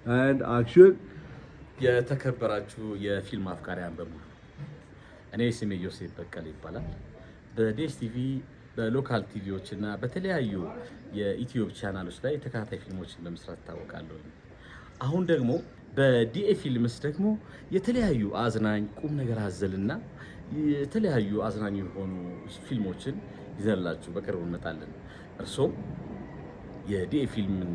and action. የተከበራችሁ የፊልም አፍቃሪያን በሙሉ እኔ ስሜ ዮሴፍ በቀለ ይባላል። በዴስ ቲቪ በሎካል ቲቪዎች እና በተለያዩ የዩቲዩብ ቻናሎች ላይ ተከታታይ ፊልሞችን በመስራት እታወቃለሁ። አሁን ደግሞ በዲኤ ፊልምስ ደግሞ የተለያዩ አዝናኝ ቁም ነገር አዘልና የተለያዩ አዝናኝ የሆኑ ፊልሞችን ይዘንላችሁ በቅርቡ እንመጣለን። እርሶም የዲኤ ፊልምን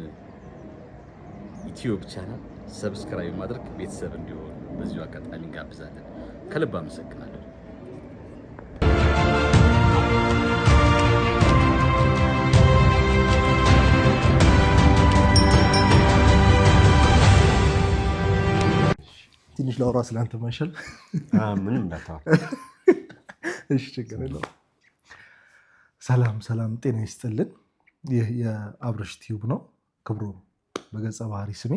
ዩቲዩብ ቻናል ሰብስክራይብ ማድረግ ቤተሰብ እንዲሆን በዚሁ አጋጣሚ እንጋብዛለን። ከልብ አመሰግናለሁ። ትንሽ ላውራ ስላንተ ማይሻል? ምንም እንዳታወራ። እሺ ችግር የለውም። ሰላም ጤና ይስጥልን። ይህ የአብረሽ ቲዩብ ነው። ክብሮም በገጸ ባህሪ ስሜ።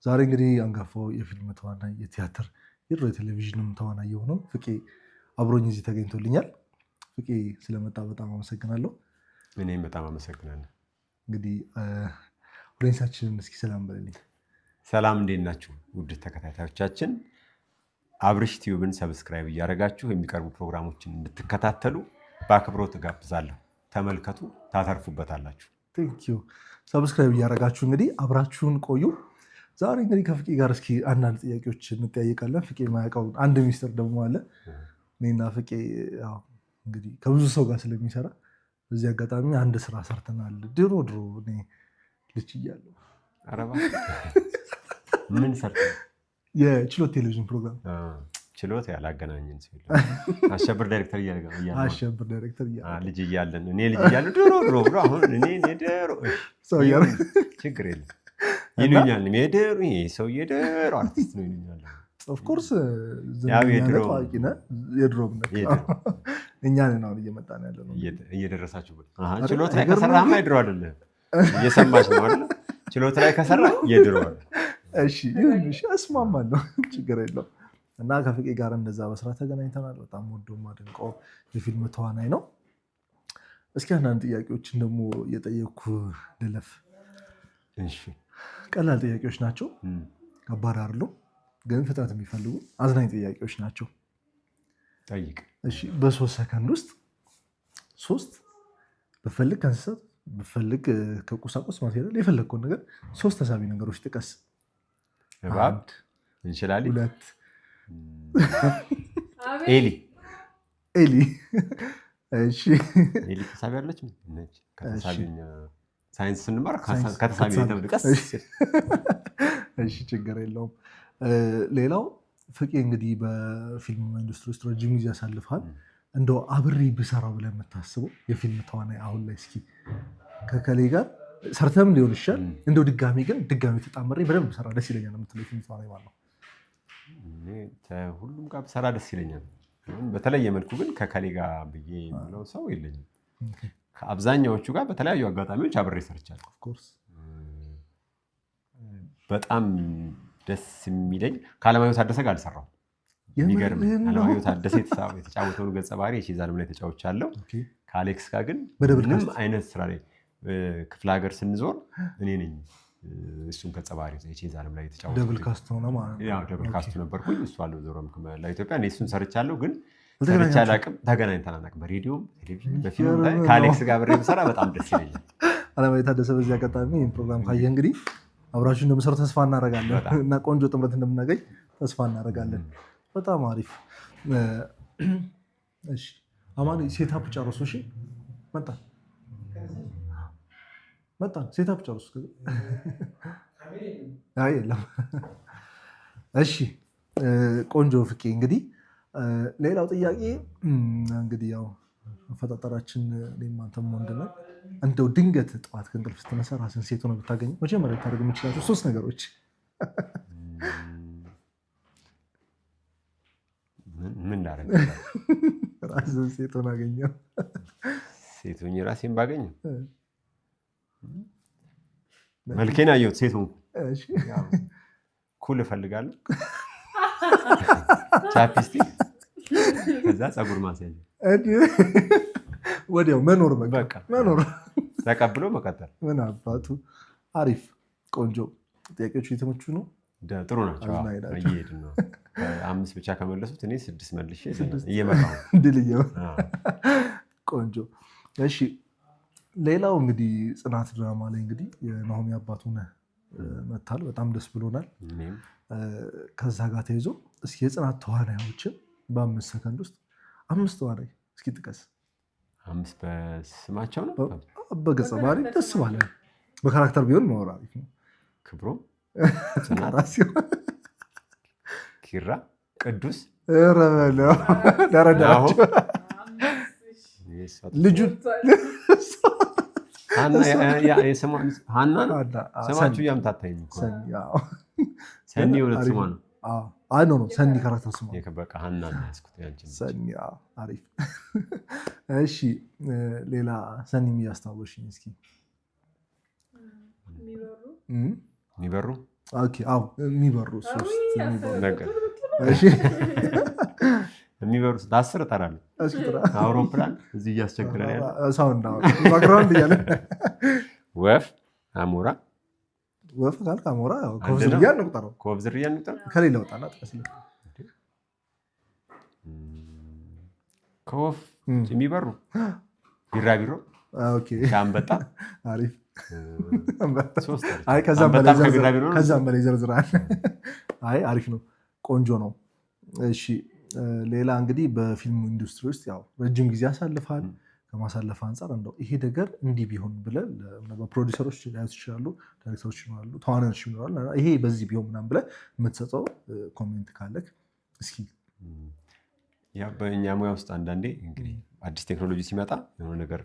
ዛሬ እንግዲህ አንጋፋው የፊልም ተዋናይ የቲያትር የድሮ የቴሌቪዥንም ተዋናይ የሆነው ፍቄ አብሮኝ እዚህ ተገኝቶልኛል። ፍቄ ስለመጣ በጣም አመሰግናለሁ። እኔም በጣም አመሰግናለሁ። እንግዲህ ኦዲየንሳችንን እስኪ ሰላም በልልኝ። ሰላም እንዴት ናችሁ ውድ ተከታታዮቻችን? አብረሽ ቲዩብን ሰብስክራይብ እያደረጋችሁ የሚቀርቡ ፕሮግራሞችን እንድትከታተሉ በአክብሮት እጋብዛለሁ። ተመልከቱ፣ ታተርፉበታላችሁ። ቴንኪዩ። ሰብስክራይብ እያደረጋችሁ እንግዲህ አብራችሁን ቆዩ። ዛሬ እንግዲህ ከፍቄ ጋር እስኪ አንዳንድ ጥያቄዎች እንጠያየቃለን። ፍቄ የማያውቀው አንድ ሚስጥር ደግሞ አለ። እኔና ፍቄ እንግዲህ ከብዙ ሰው ጋር ስለሚሰራ በዚህ አጋጣሚ አንድ ስራ ሰርተናል። ድሮ እኔ ልጅ እያለሁ። ምን ሰርተን? የችሎት ቴሌቪዥን ፕሮግራም። ችሎት ያላገናኘን ሲል አሸብር ዳይሬክተር ልጅ እያለን እኔ ልጅ እያለሁ ድሮ ብሎ አሁን እኔ ድሮ ሰው ችግር የለም ይሉኛል። የድሮ ሰው የድሮ አርቲስት ነው ይሉኛል። ኦፍኮርስ ታዋቂ ነህ። የድሮም እኛ ነን አሁን እየመጣን ያለ ነው። እየደረሳችሁ ችሎት ላይ ከሰራህማ የድሮ አይደለም። እየሰማች ነው አይደል? ችሎት ላይ ከሰራህ የድሮ አለ። እሺ እስማማለሁ፣ ችግር የለውም። እና ከፍቄ ጋር እንደዛ በስራ ተገናኝተናል። በጣም ወዶ ማደንቀው የፊልም ተዋናይ ነው። እስኪ አንዳንድ ጥያቄዎችን ደግሞ እየጠየኩ ልለፍ። ቀላል ጥያቄዎች ናቸው፣ ከባድ አይደሉም፣ ግን ፍጥነት የሚፈልጉ አዝናኝ ጥያቄዎች ናቸው። ጠይቅ። እሺ፣ በ3 ሰከንድ ውስጥ 3 ብፈልግ ከእንስሳት ብፈልግ ከቁሳቁስ ማቴሪያል የፈለግከውን ነገር 3 ተሳቢ ነገሮች ጥቀስ። እባብ፣ እንሽላሊት፣ 2 ኤሊ። እሺ፣ ኤሊ ተሳቢ አለች። ከተሳቢኛ ሳይንስ ስንማር ከተሳቢ የተብልቀስ። እሺ፣ ችግር የለውም። ሌላው ፍቄ እንግዲህ በፊልም ኢንዱስትሪ ውስጥ ረጅም ጊዜ ያሳልፋል። እንደው አብሬ ብሰራው ብለህ የምታስበው የፊልም ተዋናይ አሁን ላይ እስኪ ከከሌ ጋር ሰርተም ሊሆን ይችላል፣ እንደው ድጋሚ ተጣምሬ በደንብ ብሰራ ደስ ይለኛል የምትለው የፊልም ተዋናይ ማለት ነው? ሁሉም ጋር ብሰራ ደስ ይለኛል። በተለየ መልኩ ግን ከከሌ ጋር ብዬ የምለው ሰው የለኝም። ከአብዛኛዎቹ ጋር በተለያዩ አጋጣሚዎች አብሬ ሰርቻለሁ። በጣም ደስ የሚለኝ ከአለማየሁ ታደሰ ጋር አልሰራሁም። የሚገርም አለማየሁ ታደሰ የተጫወተውን ገጸ ባህሪ የቼዝ ዓለም ላይ ተጫውቻለሁ። ከአሌክስ ጋር ግን ምንም አይነት ስራ ላይ ክፍለ ሀገር ስንዞር እኔ ነኝ እሱን ገጸ ባህሪ የቼዝ ዓለም ላይ የተጫወተው። ደብል ካስት ሆነ ማለት ነው። ያው ደብል ካስት ነበርኩኝ። እሱ አለው ዞሮም ለኢትዮጵያ እኔ እሱን ሰርቻለሁ፣ ግን ሰርቻ አላውቅም። ተገናኝተን አናውቅም። በሬዲዮም ቴሌቪዥን በፊልም ላይ ከአሌክስ ጋር ብሬ ብሰራ በጣም ደስ ይለኛል። አለማየሁ ታደሰ በዚህ አጋጣሚ ይህን ፕሮግራም ካየህ እንግዲህ አብራችሁ እንደምሰሩ ተስፋ እናደርጋለን እና ቆንጆ ጥምረት እንደምናገኝ ተስፋ እናደርጋለን። በጣም አሪፍ። እሺ አማን ሴታፕ ጨርሱ። እሺ መጣን ሴታፕ ጨርሱ። አይ የለም። እሺ ቆንጆ ፍቄ። እንግዲህ ሌላው ጥያቄ እንግዲህ ያው አፈጣጠራችን እኔም አንተም ወንድ ነን። እንደው ድንገት ጠዋት ከእንቅልፍ ስትነሳ ራስን ሴት ሆነ ብታገኝ መጀመሪያ ልታደርግ የምችላቸው 3 ነገሮች? ምን ላደርግ? ራስን ሴት ሆነ አገኘው። ሴት ሆኜ ራሴን ባገኘው መልኬን አየሁት። ሴት ሆንኩ። ኩል እፈልጋለሁ፣ ቻፕስቲክ፣ ከዛ ፀጉር ማስያዝ፣ ወዲያው መኖር በቃ መኖር ተቀብሎ መቀጠል። ምን አባቱ አሪፍ ቆንጆ። ጥያቄዎቹ እየተመቹ ነው? ጥሩ ናቸው። እየሄድን ነው። 5 ብቻ ከመለሱት እኔ 6 መልሼ እየመራሁ ድል ቆንጆ። እሺ ሌላው እንግዲህ ጽናት ድራማ ላይ እንግዲህ የናሆሚ አባት ሆነህ መታል። በጣም ደስ ብሎናል። ከዛ ጋር ተይዞ እስኪ የጽናት ተዋናዮችን በ5 ሰከንድ ውስጥ 5 ተዋናይ እስኪ ጥቀስ። 5 በስማቸው ነው? በገጸ ባህሪ ደስ ባለ በካራክተር ቢሆን መወራ አሪፍ ነው። ክብሮም፣ ኪራ፣ ቅዱስ ደረዳቸው ልጁ ሀናን ስማችሁ እያምታታኝ ሰኒ ሁለት ስሟ ነው። ሰኒ ካራክተር ስሟ በቃ ሀናን ያስኩት ሰኒ። አሪፍ። እሺ ሌላ ሰኒ የሚያስታወሽኝ እስኪ የሚበሩ የሚበሩ 10 እጠራለሁ። አውሮፕላን እዚህ እያስቸግረን ያለ ባክግራውንድ እያለ ወፍ፣ አሞራ። ወፍ ካልክ አሞራ ከወፍ ዝርያ እንቁጠረው። ከወፍ ዝርያ እንቁጠረው። ከሌላ ወጣና ጥቀስልኝ። ከወፍ የሚበሩ ቢራቢሮ፣ አንበጣ። አሪፍ። ከዛም በላይ ዘርዝራል። አሪፍ ነው። ቆንጆ ነው። እሺ ሌላ እንግዲህ በፊልም ኢንዱስትሪ ውስጥ ያው ረጅም ጊዜ ያሳልፋል። ከማሳለፍ አንጻር እንደው ይሄ ነገር እንዲህ ቢሆን ብለህ በፕሮዲሰሮች ሊያዩት ይችላሉ፣ ዳይሬክተሮች ይኖራሉ፣ ተዋናዮች ይኖራሉ። ይሄ በዚህ ቢሆን ምናምን ብለህ የምትሰጠው ኮሜንት ካለክ እስኪ። በእኛ ሙያ ውስጥ አንዳንዴ እንግዲህ አዲስ ቴክኖሎጂ ሲመጣ የሆነ ነገር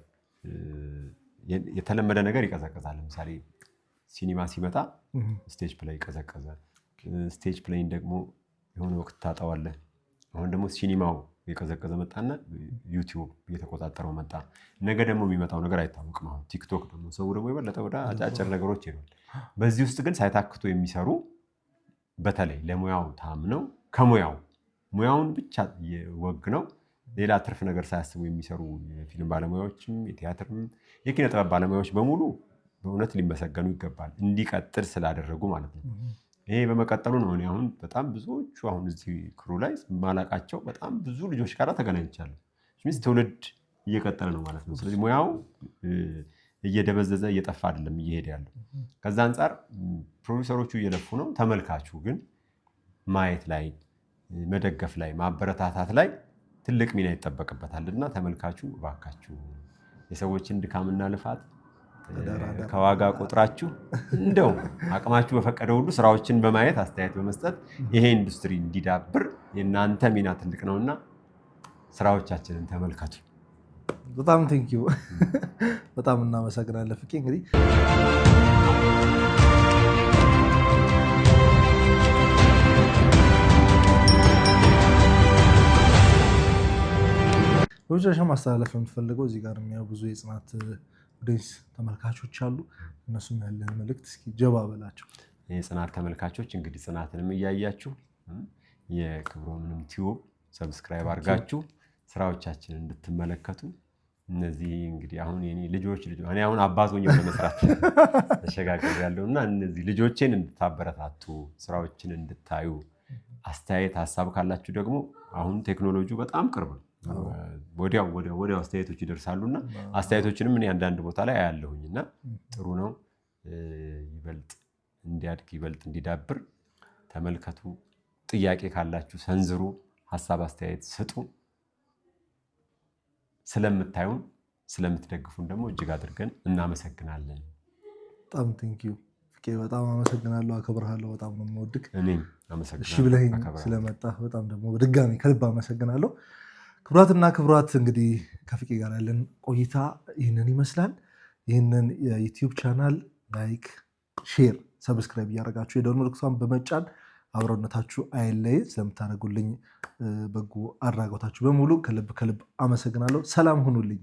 የተለመደ ነገር ይቀዘቀዛል። ለምሳሌ ሲኒማ ሲመጣ ስቴጅ ፕሌይ ይቀዘቀዛል። ስቴጅ ፕሌይን ደግሞ የሆነ ወቅት ታጠዋለህ። አሁን ደግሞ ሲኒማው የቀዘቀዘ መጣና ዩቲዩብ እየተቆጣጠረው መጣ። ነገ ደግሞ የሚመጣው ነገር አይታወቅም። አሁን ቲክቶክ ደግሞ ሰው ደግሞ የበለጠ ወደ አጫጭር ነገሮች ይሄዳል። በዚህ ውስጥ ግን ሳይታክቱ የሚሰሩ በተለይ ለሙያው ታምነው ሙያውን ብቻ ወግነው ሌላ ትርፍ ነገር ሳያስቡ የሚሰሩ የፊልም ባለሙያዎችም የቲያትርም የኪነ ጥበብ ባለሙያዎች በሙሉ በእውነት ሊመሰገኑ ይገባል። እንዲቀጥል ስላደረጉ ማለት ነው። ይሄ በመቀጠሉ ነው። እኔ አሁን በጣም ብዙዎቹ አሁን እዚህ ክሩ ላይ ማላቃቸው በጣም ብዙ ልጆች ጋር ተገናኝቻለሁ። ትውልድ እየቀጠለ ነው ማለት ነው። ስለዚህ ሙያው እየደበዘዘ እየጠፋ አይደለም እየሄደ ያለው። ከዛ አንጻር ፕሮዲውሰሮቹ እየለፉ ነው። ተመልካቹ ግን ማየት ላይ፣ መደገፍ ላይ፣ ማበረታታት ላይ ትልቅ ሚና ይጠበቅበታል እና ተመልካቹ እባካችሁ የሰዎችን ድካምና ልፋት ከዋጋ ቆጥራችሁ እንደው አቅማችሁ በፈቀደ ሁሉ ስራዎችን በማየት አስተያየት በመስጠት ይሄ ኢንዱስትሪ እንዲዳብር የእናንተ ሚና ትልቅ ነውና ስራዎቻችንን ተመልከቱ። በጣም ቴንኪዩ። በጣም እናመሰግናለን ፍቄ። እንግዲህ በመጨረሻ ማስተላለፍ የምትፈልገው እዚህ ጋር የሚያው ብዙ የጽናት ኦዲየንስ ተመልካቾች አሉ። እነሱም ያለን መልእክት እስኪ ጀባ በላቸው። የጽናት ተመልካቾች እንግዲህ ጽናትንም እያያችሁ የክብሮምንም ቲዩብ ሰብስክራይብ አድርጋችሁ ስራዎቻችንን እንድትመለከቱ። እነዚህ እንግዲህ አሁን የኔ ልጆች እኔ አሁን አባት ሆኜ ለመስራት ተሸጋግሬ ያለውና እነዚህ ልጆቼን እንድታበረታቱ፣ ስራዎችን እንድታዩ፣ አስተያየት ሀሳብ ካላችሁ ደግሞ አሁን ቴክኖሎጂው በጣም ቅርብ ነው። ወዲያው አስተያየቶች ይደርሳሉና አስተያየቶችንም እኔ አንዳንድ ቦታ ላይ አያለሁኝና ጥሩ ነው። ይበልጥ እንዲያድግ ይበልጥ እንዲዳብር ተመልከቱ። ጥያቄ ካላችሁ ሰንዝሩ፣ ሀሳብ አስተያየት ስጡ። ስለምታዩን ስለምትደግፉን ደግሞ እጅግ አድርገን እናመሰግናለን። በጣም ቴንኪዩ ፍቄ፣ በጣም አመሰግናለሁ፣ አከብርሃለሁ። በጣም ነው የምወድቅ። እኔም አመሰግናለሁ። እሺ ብለኸኝ ስለመጣህ በጣም ደግሞ በድጋሚ ከልብ አመሰግናለሁ። ክቡራትና ክቡራት እንግዲህ ከፍቄ ጋር ያለን ቆይታ ይህንን ይመስላል። ይህንን የዩቲዩብ ቻናል ላይክ፣ ሼር፣ ሰብስክራይብ እያደረጋችሁ የደወል ምልክቷን በመጫን አብረውነታችሁ አይለይን። ስለምታደርጉልኝ በጎ አድራጎታችሁ በሙሉ ከልብ አመሰግናለሁ። ሰላም ሁኑልኝ።